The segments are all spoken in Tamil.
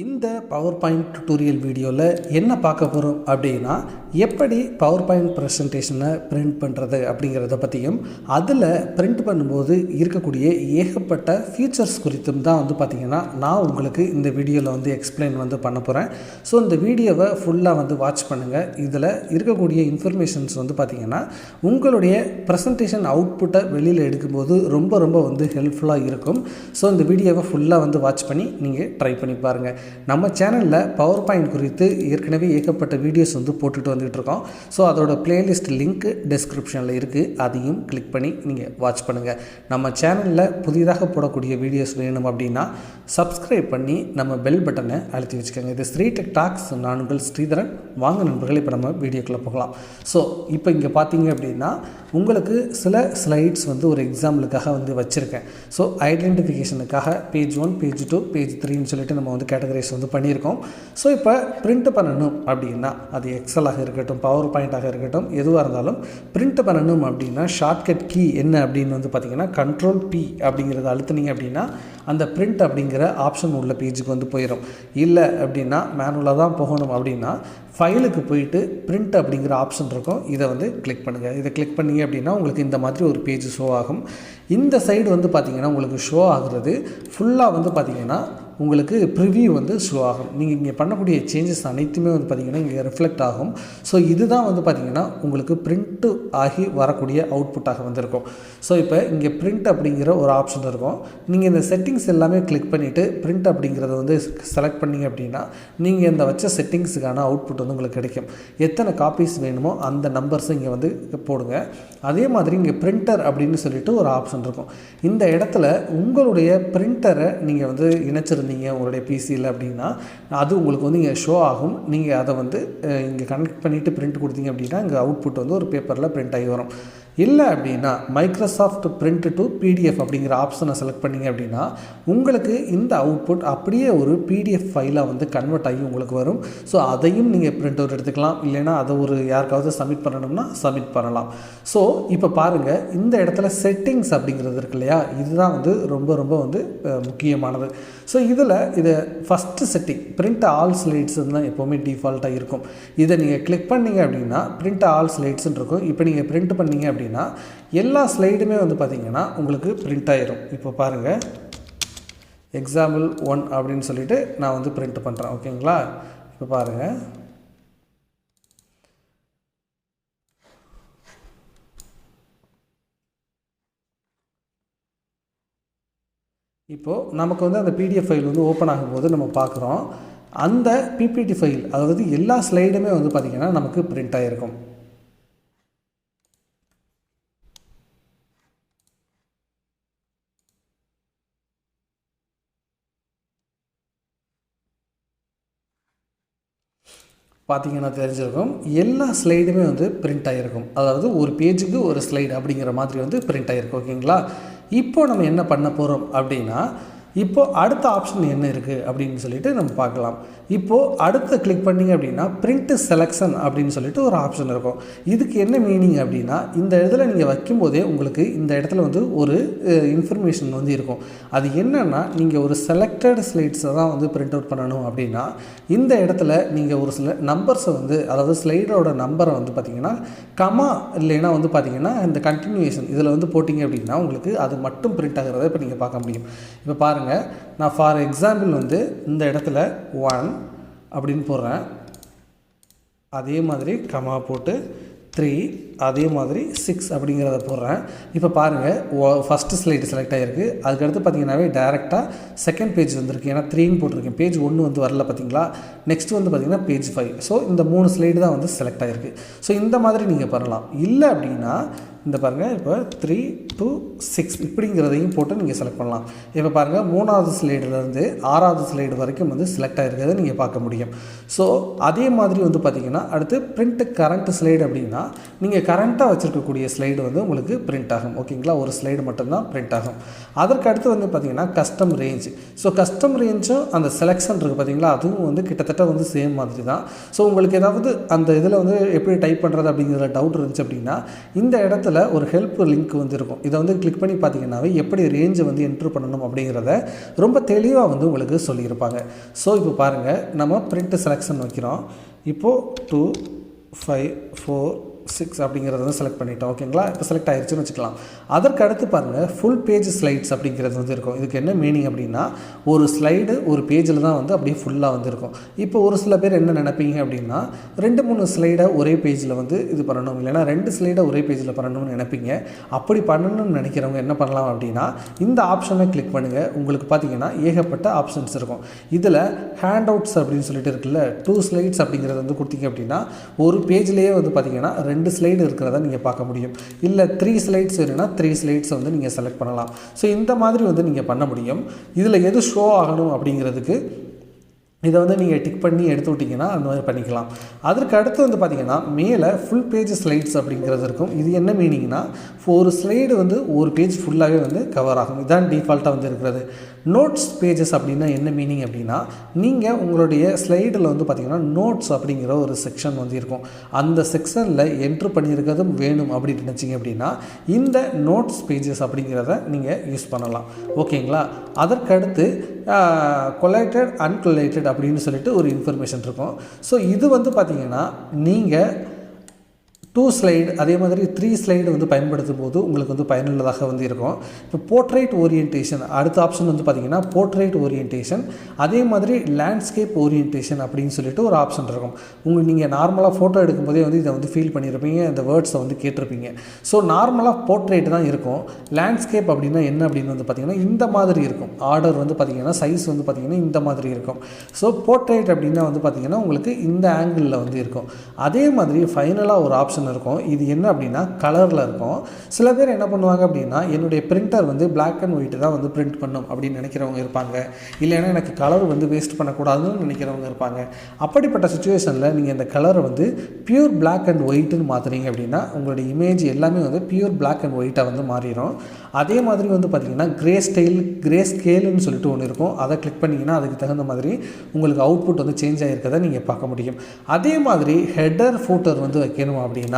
இந்த பவர் பாயிண்ட் டியூட்டோரியல் வீடியோவில் என்ன பார்க்க போகிறோம் அப்படின்னா எப்படி பவர் பாயிண்ட் ப்ரெசன்டேஷனை பிரிண்ட் பண்ணுறது அப்படிங்கிறத பற்றியும் அதில் பிரிண்ட் பண்ணும்போது இருக்கக்கூடிய ஏகப்பட்ட ஃபீச்சர்ஸ் குறித்தும் தான் பார்த்திங்கன்னா நான் உங்களுக்கு இந்த வீடியோவில் எக்ஸ்பிளைன் பண்ண போகிறேன். ஸோ இந்த வீடியோவை ஃபுல்லாக வாட்ச் பண்ணுங்கள். இதில் இருக்கக்கூடிய இன்ஃபர்மேஷன்ஸ் பார்த்திங்கன்னா உங்களுடைய ப்ரெசன்டேஷன் அவுட்புட்டை வெளியில் எடுக்கும்போது ரொம்ப ஹெல்ப்ஃபுல்லாக இருக்கும். ஸோ இந்த வீடியோவை ஃபுல்லாக வாட்ச் பண்ணி நீங்கள் ட்ரை பண்ணி பாருங்கள். நம்ம சேனலில் பவர் பாயிண்ட் குறித்து ஏற்கனவே ஏகப்பட்ட வீடியோஸ் போட்டுட்டு வந்துகிட்ருக்கோம். ஸோ அதோட பிளேலிஸ்ட் லிங்க் டிஸ்கிரிப்ஷனில் இருக்குது, அதையும் கிளிக் பண்ணி நீங்கள் வாட்ச் பண்ணுங்கள். நம்ம சேனலில் புதிதாக போடக்கூடிய வீடியோஸ் வேணும் அப்படின்னா சப்ஸ்கிரைப் பண்ணி நம்ம பெல் பட்டனை அழுத்தி வச்சுக்கோங்க. இது ஸ்ரீடெக் டாக்ஸ், நான் உங்கள் ஸ்ரீதரன். வாங்க நண்பர்கள், இப்போ நம்ம வீடியோக்குள்ளே போகலாம். ஸோ இப்போ இங்கே பார்த்தீங்க அப்படின்னா உங்களுக்கு சில ஸ்லைட்ஸ் ஒரு எக்ஸாம்பிளுக்காக வச்சுருக்கேன். ஸோ ஐடென்டிஃபிகேஷனுக்காக பேஜ் 1, பேஜ் 2, பேஜ் 3ன்னு சொல்லிட்டு நம்ம கேட்டகரைஸ் பண்ணியிருக்கோம். ஸோ இப்போ பிரிண்ட் பண்ணணும் அப்படின்னா அது எக்ஸலாக இருக்கட்டும், பவர் பாயிண்ட்டாக இருக்கட்டும், எதுவாக இருந்தாலும் பிரிண்ட் பண்ணணும் அப்படின்னா ஷார்ட்கட் கீ என்ன அப்படின்னு பார்த்தீங்கன்னா Ctrl P அப்படிங்கிறத அழுத்துனீங்க அப்படின்னா அந்த பிரிண்ட் அப்படிங்கிற ஆப்ஷன் உள்ள பேஜுக்கு போயிடும். இல்லை அப்படின்னா மேனுவலாக தான் போகணும் அப்படின்னா ஃபைலுக்கு போயிட்டு பிரிண்ட் அப்படிங்கிற ஆப்ஷன் இருக்கும், இதை கிளிக் பண்ணுங்கள். இதை கிளிக் பண்ணிங்க அப்படின்னா உங்களுக்கு இந்த மாதிரி ஒரு பேஜ் ஷோ ஆகும். இந்த சைடு பார்த்திங்கன்னா உங்களுக்கு ஷோ ஆகுறது ஃபுல்லாக பார்த்திங்கன்னா உங்களுக்கு ப்ரிவியூ ஷோ ஆகும். நீங்கள் இங்கே பண்ணக்கூடிய சேஞ்சஸ் அனைத்துமே பார்த்திங்கன்னா இங்கே ரிஃப்ளெக்ட் ஆகும். ஸோ இதுதான் பார்த்திங்கன்னா உங்களுக்கு பிரிண்ட்டு ஆகி வரக்கூடிய அவுட்புட்டாக இருக்கும். ஸோ இப்போ இங்கே பிரிண்ட் அப்படிங்கிற ஒரு ஆப்ஷன் இருக்கும். நீங்கள் இந்த செட்டிங்ஸ் எல்லாமே கிளிக் பண்ணிவிட்டு பிரிண்ட் அப்படிங்கிறத செலக்ட் பண்ணிங்க அப்படின்னா நீங்கள் இந்த வச்ச செட்டிங்ஸுக்கான அவுட்புட் உங்களுக்கு கிடைக்கும். எத்தனை காப்பீஸ் வேணுமோ அந்த நம்பர்ஸை இங்கே போடுங்க. அதே மாதிரி இங்கே பிரிண்டர் அப்படின்னு சொல்லிட்டு ஒரு ஆப்ஷன் இருக்கும். இந்த இடத்துல உங்களுடைய பிரிண்டரை நீங்கள் இணைச்சிருந்தீங்க உங்களுடைய பிசியில் அப்படின்னா அது உங்களுக்கு இங்கே ஷோ ஆகும். நீங்கள் அதை இங்கே கனெக்ட் பண்ணிவிட்டு பிரிண்ட் கொடுத்தீங்க அப்படின்னா இங்கே அவுட்புட் ஒரு பேப்பரில் பிரிண்ட் ஆகி வரும். இல்லை அப்படின்னா மைக்ரோசாஃப்ட் பிரிண்ட் டு பிடிஎஃப் அப்படிங்கிற ஆப்ஷனை செலக்ட் பண்ணிங்க அப்படின்னா உங்களுக்கு இந்த அவுட்புட் அப்படியே ஒரு பிடிஎஃப் ஃபைலாக கன்வெர்ட் ஆகி உங்களுக்கு வரும். ஸோ அதையும் நீங்கள் பிரிண்ட் அவுட் எடுத்துக்கலாம். இல்லைனா அதை யாருக்காவது சப்மிட் பண்ணணும்னா சப்மிட் பண்ணலாம். ஸோ இப்போ பாருங்கள், இந்த இடத்துல செட்டிங்ஸ் அப்படிங்கிறது இருக்கு இல்லையா, இதுதான் ரொம்ப முக்கியமானது. ஸோ இதில் இதை first setting print all slides தான் எப்போவுமே டிஃபால்ட்டாக இருக்கும். இதை நீங்கள் கிளிக் பண்ணிங்க அப்படின்னா பிரிண்ட் ஆல் ஸ்லைட்ஸ்ன்னு இருக்கும். இப்போ நீங்கள் பிரிண்ட் பண்ணிங்க அப்படின்னா எல்லா ஸ்லைடுமே பார்த்திங்கன்னா உங்களுக்கு பிரிண்ட் ஆயிரும். இப்போ பாருங்கள், எக்ஸாம்பிள் 1 அப்படின்னு சொல்லிட்டு நான் பிரிண்ட் பண்ணுறேன். ஓகேங்களா? இப்போ பாருங்கள், இப்போது நமக்கு அந்த பிடிஎஃப் ஃபைல் ஓப்பன் ஆகும்போது நம்ம பார்க்குறோம் அந்த பிபிடி ஃபைல், அதாவது எல்லா ஸ்லைடுமே பார்த்திங்கன்னா நமக்கு பிரிண்ட் ஆகிருக்கும். பார்த்திங்கன்னா தெரிஞ்சிருக்கும், எல்லா ஸ்லைடுமே பிரிண்ட் ஆகிருக்கும். அதாவது ஒரு பேஜுக்கு ஒரு ஸ்லைடு அப்படிங்கிற மாதிரி பிரிண்ட் ஆகிருக்கும். ஓகேங்களா? இப்போது நம்ம என்ன பண்ண போகிறோம் அப்படின்னா இப்போது அடுத்த ஆப்ஷன் என்ன இருக்குது அப்படின்னு சொல்லிட்டு நம்ம பார்க்கலாம். இப்போது அடுத்த கிளிக் பண்ணிங்க அப்படின்னா பிரிண்ட் செலெக்ஷன் அப்படின்னு சொல்லிட்டு ஒரு ஆப்ஷன் இருக்கும். இதுக்கு என்ன மீனிங் அப்படின்னா இந்த இடத்துல நீங்கள் வைக்கும்போதே உங்களுக்கு இந்த இடத்துல ஒரு இன்ஃபர்மேஷன் இருக்கும். அது என்னென்னா நீங்கள் ஒரு செலக்டட் ஸ்லைட்ஸை தான் பிரிண்ட் அவுட் பண்ணணும் அப்படின்னா இந்த இடத்துல நீங்கள் ஒரு சில நம்பர்ஸை அதாவது ஸ்லைடோட நம்பரை பார்த்திங்கன்னா கமா இல்லைன்னா பார்த்திங்கன்னா இந்த கண்டினியூஷன் இதில் போட்டிங்க அப்படின்னா உங்களுக்கு அது மட்டும் பிரிண்ட் ஆகிறத இப்போ நீங்கள் பார்க்க முடியும். இப்போ பாருங்கள், நான் ஃபார் எக்ஸாம்பிள் இந்த இடத்துல 1 அப்படின்னு போடுறேன். அதே மாதிரி கமா போட்டு 3, அதே மாதிரி 6 அப்படிங்கிறத போடுறேன். இப்போ பாருங்கள், ஃபஸ்ட்டு ஸ்லைடு செலக்ட் ஆகிருக்கு. அதுக்கடுத்து பார்த்திங்கன்னாவே டேரெக்டாக செகண்ட் பேஜ் வந்திருக்கு. ஏன்னா 3ன்னு போட்டிருக்கேன். பேஜ் 1 வரல பார்த்தீங்களா. நெக்ஸ்ட் பார்த்திங்கன்னா பேஜ் 5. ஸோ இந்த 3 ஸ்லைடு தான் செலக்ட் ஆகிருக்கு. ஸோ இந்த மாதிரி நீங்கள் பண்ணலாம். இல்லை அப்படின்னா இந்த பாருங்கள், இப்போ 3 to 6 இப்படிங்கிறதையும் போட்டு நீங்கள் செலக்ட் பண்ணலாம். இப்போ பாருங்கள், 3வது ஸ்லைடுலேருந்து 6வது ஸ்லைடு வரைக்கும் செலக்ட் ஆகிருக்கிறத நீங்கள் பார்க்க முடியும். ஸோ அதே மாதிரி பார்த்திங்கன்னா அடுத்து பிரிண்ட் கரண்ட் ஸ்லைடு அப்படின்னா நீங்கள் கரண்ட்டாக வச்சுருக்கக்கூடிய ஸ்லைடு உங்களுக்கு பிரிண்ட் ஆகும். ஓகேங்களா? ஒரு ஸ்லைடு மட்டும்தான் பிரிண்ட் ஆகும். அதற்கு அடுத்து பார்த்திங்கன்னா கஸ்டம் ரேஞ்ச். ஸோ கஸ்டம் ரேஞ்சும் அந்த செலெக்ஷன் இருக்குது பார்த்திங்களா, அதுவும் கிட்டத்தட்ட சேம் மாதிரி தான். ஸோ உங்களுக்கு ஏதாவது அந்த இதில் எப்படி டைப் பண்ணுறது அப்படிங்கிற டவுட் இருந்துச்சு அப்படின்னா இந்த இடத்துல இடத்துல ஒரு ஹெல்ப் லிங்க் வந்து இருக்கும். இதை வந்து கிளிக் பண்ணி பார்த்தீங்கன்னாவே எப்படி ரேஞ்சை வந்து என்ட்ரு பண்ணணும் அப்படிங்கிறத ரொம்ப தெளிவாக வந்து உங்களுக்கு சொல்லியிருப்பாங்க. ஸோ இப்போ பாருங்கள், நம்ம பிரிண்ட் செலெக்ஷன் வைக்கிறோம். இப்போது 2, 5, 4, 6 அப்படிங்கிறத வந்து செலக்ட் பண்ணிட்டோம். ஓகேங்களா, இப்போ செலக்ட் ஆயிடுச்சுன்னு வச்சுக்கலாம். அதற்கு அடுத்து பாருங்கள், ஃபுல் பேஜ் ஸ்லைட்ஸ் அப்படிங்கிறது வந்து இருக்கும். இதுக்கு என்ன மீனிங் அப்படின்னா, ஒரு ஸ்லைடு ஒரு பேஜில் தான் வந்து அப்படியே ஃபுல்லாக வந்து இருக்கும். இப்போ ஒரு சில பேர் என்ன நினைப்பீங்க அப்படின்னா, 2-3 ஸ்லைடை ஒரே பேஜில் வந்து இது பண்ணணும், இல்லைனா 2 ஸ்லைடை ஒரே பேஜில் பண்ணணும்னு நினைப்பீங்க. அப்படி பண்ணணும்னு நினைக்கிறவங்க என்ன பண்ணலாம் அப்படின்னா, இந்த ஆப்ஷனை கிளிக் பண்ணுங்கள். உங்களுக்கு பார்த்தீங்கன்னா ஏகப்பட்ட ஆப்ஷன்ஸ் இருக்கும். இதில் ஹேண்ட் அவுட்ஸ் அப்படின்னு சொல்லிட்டு இருக்குல்ல, 2 ஸ்லைட்ஸ் அப்படிங்கிறது வந்து கொடுத்தீங்க அப்படின்னா, ஒரு பேஜ்லேயே வந்து பார்த்தீங்கன்னா 2 ஸ்லைடு இருக்கிறத நீங்கள் பார்க்க முடியும். இல்லை 3 ஸ்லைட்ஸ் வேணும்னா 3 ஸ்லைட்ஸை வந்து நீங்கள் செலக்ட் பண்ணலாம். ஸோ இந்த மாதிரி வந்து நீங்கள் பண்ண முடியும். இதில் எது ஷோ ஆகணும் அப்படிங்கிறதுக்கு இதை வந்து நீங்கள் டிக் பண்ணி எடுத்து விட்டிங்கன்னா அந்த மாதிரி பண்ணிக்கலாம். அதற்கு அடுத்து வந்து பார்த்திங்கன்னா மேலே ஃபுல் பேஜ் ஸ்லைட்ஸ் அப்படிங்கிறது இருக்கும். இது என்ன மீனிங்னா, ஒரு ஸ்லைடு வந்து ஒரு பேஜ் ஃபுல்லாகவே வந்து கவர் ஆகும். இதுதான் டிஃபால்ட்டாக வந்து இருக்கிறது. நோட்ஸ் பேஜஸ் அப்படின்னா என்ன மீனிங் அப்படின்னா, நீங்கள் உங்களுடைய ஸ்லைடில் வந்து பார்த்திங்கன்னா நோட்ஸ் அப்படிங்கிற ஒரு செக்ஷன் வந்து இருக்கும். அந்த செக்ஷனில் என்ட்ரு பண்ணியிருக்கிறதும் வேணும் அப்படின்னு நினச்சிங்க அப்படின்னா இந்த நோட்ஸ் பேஜஸ் அப்படிங்கிறத நீங்கள் யூஸ் பண்ணலாம். ஓகேங்களா, அதற்கடுத்து கொலேட்டட் அன்கொலேட்டட் அப்படின்னு சொல்லிட்டு ஒரு இன்ஃபர்மேஷன் இருக்கும். ஸோ இது வந்து பார்த்திங்கன்னா நீங்கள் 2 ஸ்லைடு அதே மாதிரி 3 ஸ்லைடு வந்து பயன்படுத்தும் போது உங்களுக்கு வந்து பயனுள்ளதாக வந்து இருக்கும். இப்போ போர்ட்ரேட் ஓரியன்டேஷன் அடுத்த ஆப்ஷன் வந்து பார்த்திங்கன்னா போர்ட்ரேட் ஓரியன்டேஷன், அதே மாதிரி லேண்ட்ஸ்கேப் ஓரியன்டேஷன் அப்படின்னு சொல்லிட்டு ஒரு ஆப்ஷன் இருக்கும். நீங்கள் நார்மலாக ஃபோட்டோ எடுக்கும்போதே வந்து இதை வந்து ஃபீல் பண்ணியிருப்பீங்க, இந்த வேர்ட்ஸை வந்து கேட்டிருப்பீங்க. ஸோ நார்மலாக போர்ட்ரேட் தான் இருக்கும். லேண்ட்ஸ்கேப் அப்படின்னா என்ன அப்படின்னு வந்து பார்த்திங்கன்னா இந்த மாதிரி இருக்கும். ஆர்டர் வந்து பார்த்திங்கன்னா சைஸ் வந்து பார்த்திங்கன்னா இந்த மாதிரி இருக்கும். ஸோ போர்ட்ரேட் அப்படின்னா வந்து பார்த்திங்கன்னா உங்களுக்கு இந்த ஆங்கிளில் வந்து இருக்கும். அதே மாதிரி ஃபைனலாக ஒரு ஆப்ஷன் இருக்கும். இது என்ன அப்படின்னா கலரில் இருக்கும். சில பேர் என்ன பண்ணுவாங்க அப்படின்னா, என்னுடைய பிரிண்டர் வந்து பிளாக் அண்ட் ஒயிட் தான் வந்து பிரிண்ட் பண்ணும் அப்படின்னு நினைக்கிறவங்க இருப்பாங்க. இல்லைன்னா எனக்கு கலர் வந்து வேஸ்ட் பண்ணக்கூடாதுன்னு நினைக்கிறவங்க இருப்பாங்க. அப்படிப்பட்ட சுச்சுவேஷனில் நீங்கள் இந்த கலரை வந்து பியூர் பிளாக் அண்ட் ஒயிட்டுன்னு மாற்றுறீங்க அப்படின்னா உங்களுடைய இமேஜ் எல்லாமே வந்து பியூர் பிளாக் அண்ட் ஒயிட்டாக வந்து மாறிடும். அதே மாதிரி வந்து பார்த்திங்கன்னா கிரே ஸ்கேலுன்னு சொல்லிட்டு ஒன்று இருக்கும். அதை கிளிக் பண்ணிங்கன்னா அதுக்கு தகுந்த மாதிரி உங்களுக்கு அவுட்புட் வந்து சேஞ்ச் ஆகிருக்கதை நீங்கள் பார்க்க முடியும். அதே மாதிரி ஹெடர் ஃபூட்டர் வந்து வைக்கணும் அப்படின்னா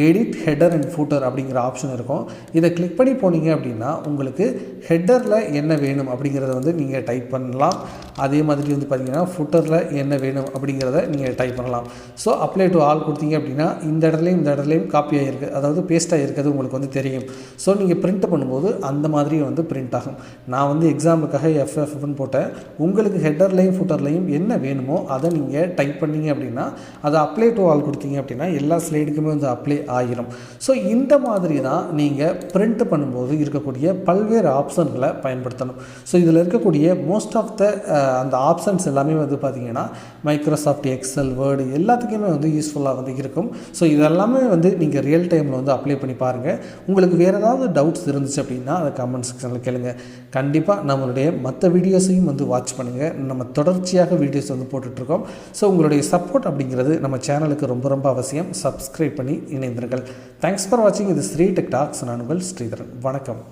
எடிட் ஹெடர் அண்ட் ஃபூட்டர் அப்படிங்கிற ஆப்ஷன் இருக்கும். இதை கிளிக் பண்ணி போனீங்க அப்படின்னா உங்களுக்கு ஹெட்டரில் என்ன வேணும் அப்படிங்கிறத வந்து நீங்கள் டைப் பண்ணலாம். அதே மாதிரி வந்து பார்த்திங்கன்னா ஃபூட்டரில் என்ன வேணும் அப்படிங்கிறத நீங்கள் டைப் பண்ணலாம். ஸோ அப்ளை டு ஆல் கொடுத்தீங்க அப்படின்னா இந்த இடத்துலையும் காப்பி ஆகிருக்கு, அதாவது பேஸ்ட் ஆகிருக்கிறது உங்களுக்கு வந்து தெரியும். ஸோ நீங்கள் பிரிண்ட் பண்ணும்போது அந்த மாதிரி வந்து பிரிண்ட் ஆகும். நான் வந்து எக்ஸாம்பிளுக்காக FFன்னு போட்டேன். உங்களுக்கு ஹெட்டர்லையும் ஃபூட்டர்லையும் என்ன வேணுமோ அதை நீங்கள் டைப் பண்ணீங்க அப்படின்னா அதை அப்ளை டு ஆல் கொடுத்தீங்க அப்படின்னா எல்லா ஸ்லைடுக்குமே வந்து அப்ளை ஆகிரும். ஸோ இந்த மாதிரி தான் நீங்கள் பிரிண்ட் பண்ணும்போது இருக்கக்கூடிய பல்வேறு ஆப்ஷன்களை பயன்படுத்தணும். ஸோ இதில் இருக்கக்கூடிய மோஸ்ட் ஆஃப் த அந்த ஆப்ஷன்ஸ் எல்லாமே வந்து பார்த்திங்கன்னா மைக்ரோசாஃப்ட் எக்ஸல், வேர்டு எல்லாத்துக்குமே வந்து யூஸ்ஃபுல்லாக வந்து இருக்கும். ஸோ இதெல்லாமே வந்து நீங்கள் ரியல் டைமில் வந்து அப்ளை பண்ணி பாருங்கள். உங்களுக்கு வேறு ஏதாவது டவுட்ஸ் இருந்துச்சு அப்படின்னா அதை கமெண்ட் செக்ஷனில் கேளுங்க. கண்டிப்பாக நம்மளுடைய மற்ற வீடியோஸையும் வந்து வாட்ச் பண்ணுங்கள். நம்ம தொடர்ச்சியாக வீடியோஸ் வந்து போட்டுட்ருக்கோம். ஸோ உங்களுடைய சப்போர்ட் அப்படிங்கிறது நம்ம சேனலுக்கு ரொம்ப ரொம்ப அவசியம். சப்ஸ்கிரைப் பண்ணி இணைந்திருங்கள். தேங்க்ஸ் ஃபார் வாட்சிங். இது ஸ்ரீ டெக் டாக்ஸ். நான் உங்கள் ஸ்ரீதரன். வணக்கம்.